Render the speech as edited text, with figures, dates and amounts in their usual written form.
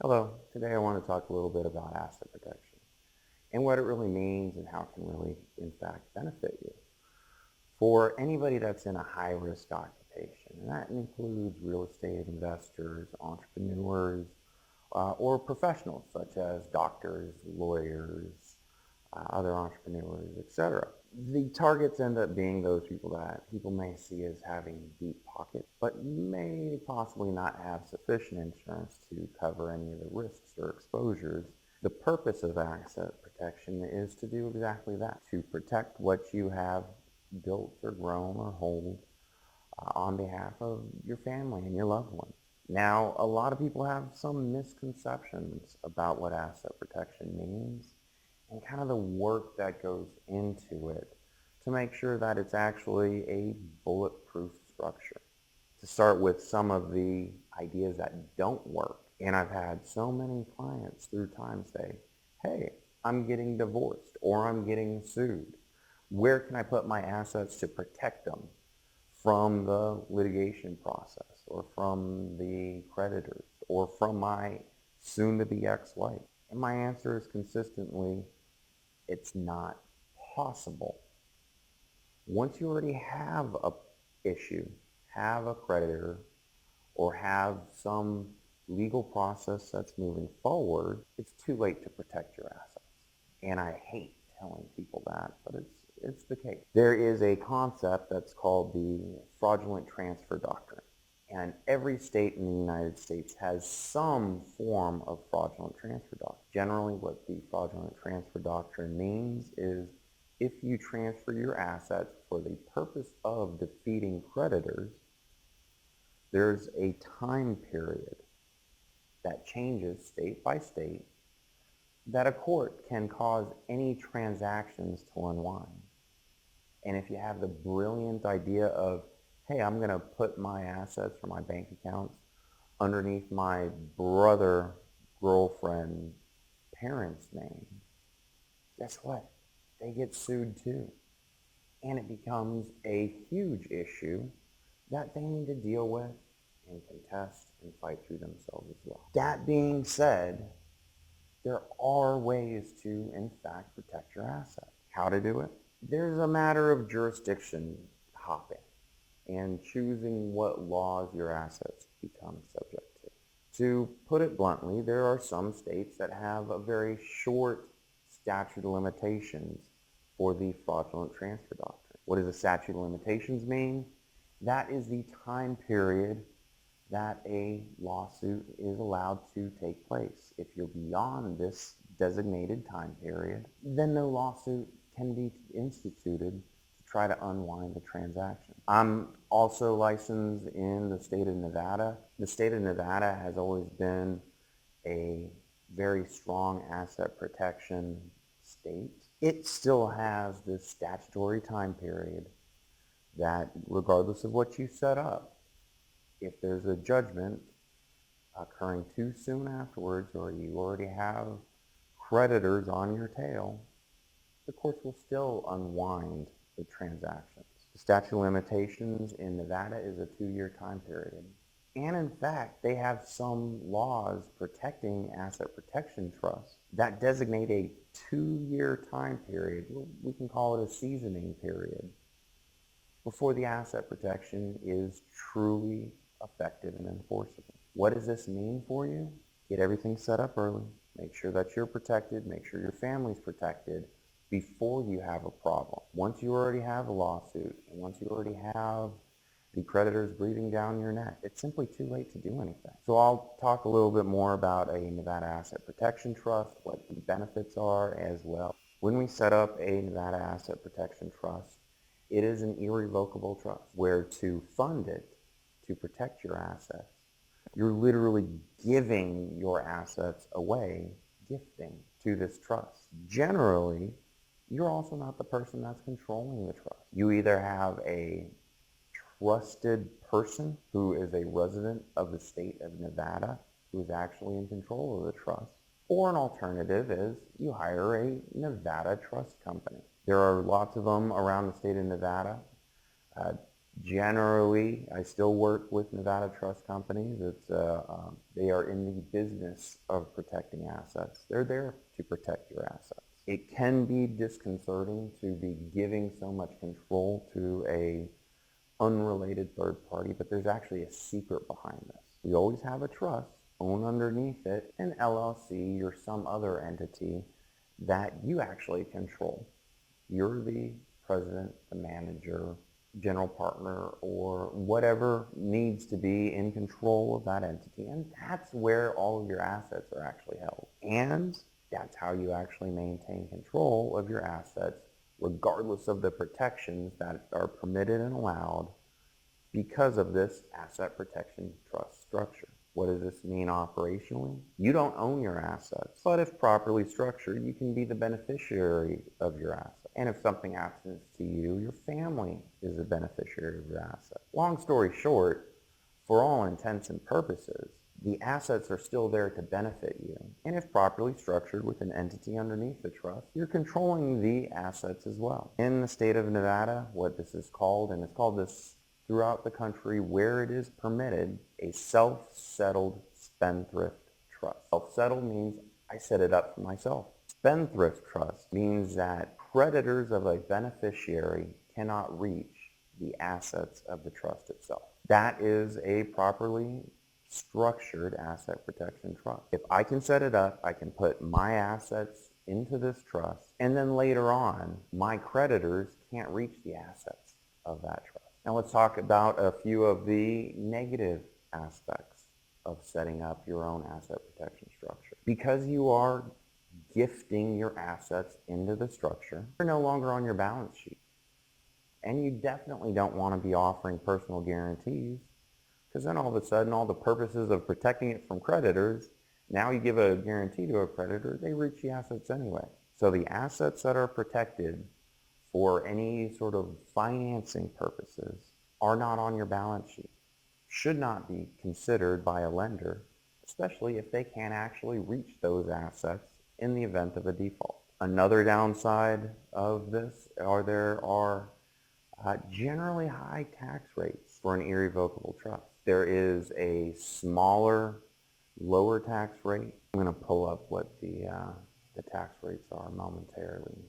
Hello, today I want to talk a little bit about asset protection and what it really means and how it can really, in fact, benefit you. For anybody that's in a high-risk occupation, and that includes real estate investors, entrepreneurs, or professionals such as doctors, lawyers, other entrepreneurs, etc. The targets end up being those people that people may see as having deep pockets, but may possibly not have sufficient insurance to cover any of the risks or exposures. The purpose of asset protection is to do exactly that, to protect what you have built or grown or hold on behalf of your family and your loved ones. Now, a lot of people have some misconceptions about what asset protection means and kind of the work that goes into it to make sure that it's actually a bulletproof structure. To start with some of the ideas that don't work, and I've had so many clients through time say, hey, I'm getting divorced or I'm getting sued. Where can I put my assets to protect them from the litigation process or from the creditors or from my soon-to-be ex-wife? And my answer is consistently, it's not possible. Once you already have a issue, have a creditor, or have some legal process that's moving forward, it's too late to protect your assets. And I hate telling people that, but it's the case. There is a concept that's called the fraudulent transfer doctrine. And every state in the United States has some form of fraudulent transfer doctrine. Generally, what the fraudulent transfer doctrine means is if you transfer your assets for the purpose of defeating creditors, there's a time period that changes state by state that a court can cause any transactions to unwind. And if you have the brilliant idea of, hey, I'm going to put my assets or my bank accounts underneath my brother, girlfriend, parents' name, guess what? They get sued too. And it becomes a huge issue that they need to deal with and contest and fight through themselves as well. That being said, there are ways to, in fact, protect your assets. How to do it? There's a matter of jurisdiction hopping and choosing what laws your assets become subject to. To put it bluntly, there are some states that have a very short statute of limitations for the fraudulent transfer doctrine. What does a statute of limitations mean? That is the time period that a lawsuit is allowed to take place. If you're beyond this designated time period, then no lawsuit can be instituted to try to unwind the transaction. I'm also licensed in the state of Nevada. The state of Nevada has always been a very strong asset protection state. It still has this statutory time period that regardless of what you set up, if there's a judgment occurring too soon afterwards or you already have creditors on your tail, the courts will still unwind the transactions. The statute of limitations in Nevada is a 2-year time period. And in fact, they have some laws protecting asset protection trusts that designate a 2-year time period. We can call it a seasoning period before the asset protection is truly effective and enforceable. What does this mean for you? Get everything set up early. Make sure that you're protected. Make sure your family's protected before you have a problem. Once you already have a lawsuit, and once you already have the creditors breathing down your neck, it's simply too late to do anything. So I'll talk a little bit more about a Nevada Asset Protection Trust, what the benefits are as well. When we set up a Nevada Asset Protection Trust, it is an irrevocable trust where to fund it, to protect your assets, you're literally giving your assets away, gifting to this trust. Generally, you're also not the person that's controlling the trust. You either have a trusted person who is a resident of the state of Nevada who is actually in control of the trust, or an alternative is you hire a Nevada trust company. There are lots of them around the state of Nevada. Generally, I still work with Nevada trust companies. They are in the business of protecting assets. They're there to protect your assets. It can be disconcerting to be giving so much control to a unrelated third party, but there's actually a secret behind this. We always have a trust, own underneath it an LLC or some other entity that you actually control. You're the president, the manager, general partner, or whatever needs to be in control of that entity. And that's where all of your assets are actually held. And that's how you actually maintain control of your assets, regardless of the protections that are permitted and allowed because of this asset protection trust structure. What does this mean operationally? You don't own your assets, but if properly structured, you can be the beneficiary of your asset. And if something happens to you, your family is the beneficiary of your asset. Long story short, for all intents and purposes, the assets are still there to benefit you. And if properly structured with an entity underneath the trust, you're controlling the assets as well. In the state of Nevada, what this is called, and it's called this throughout the country where it is permitted, a self-settled spendthrift trust. Self-settled means I set it up for myself. Spendthrift trust means that creditors of a beneficiary cannot reach the assets of the trust itself. That is a properly structured asset protection trust. If I can set it up, I can put my assets into this trust, and then later on, my creditors can't reach the assets of that trust. Now let's talk about a few of the negative aspects of setting up your own asset protection structure. Because you are gifting your assets into the structure, they're no longer on your balance sheet. And you definitely don't want to be offering personal guarantees, because then all of a sudden all the purposes of protecting it from creditors, now you give a guarantee to a creditor, they reach the assets anyway. So the assets that are protected for any sort of financing purposes are not on your balance sheet, should not be considered by a lender, especially if they can't actually reach those assets in the event of a default. Another downside of this there are generally high tax rates for an irrevocable trust. There is a smaller, lower tax rate. I'm going to pull up what the tax rates are momentarily.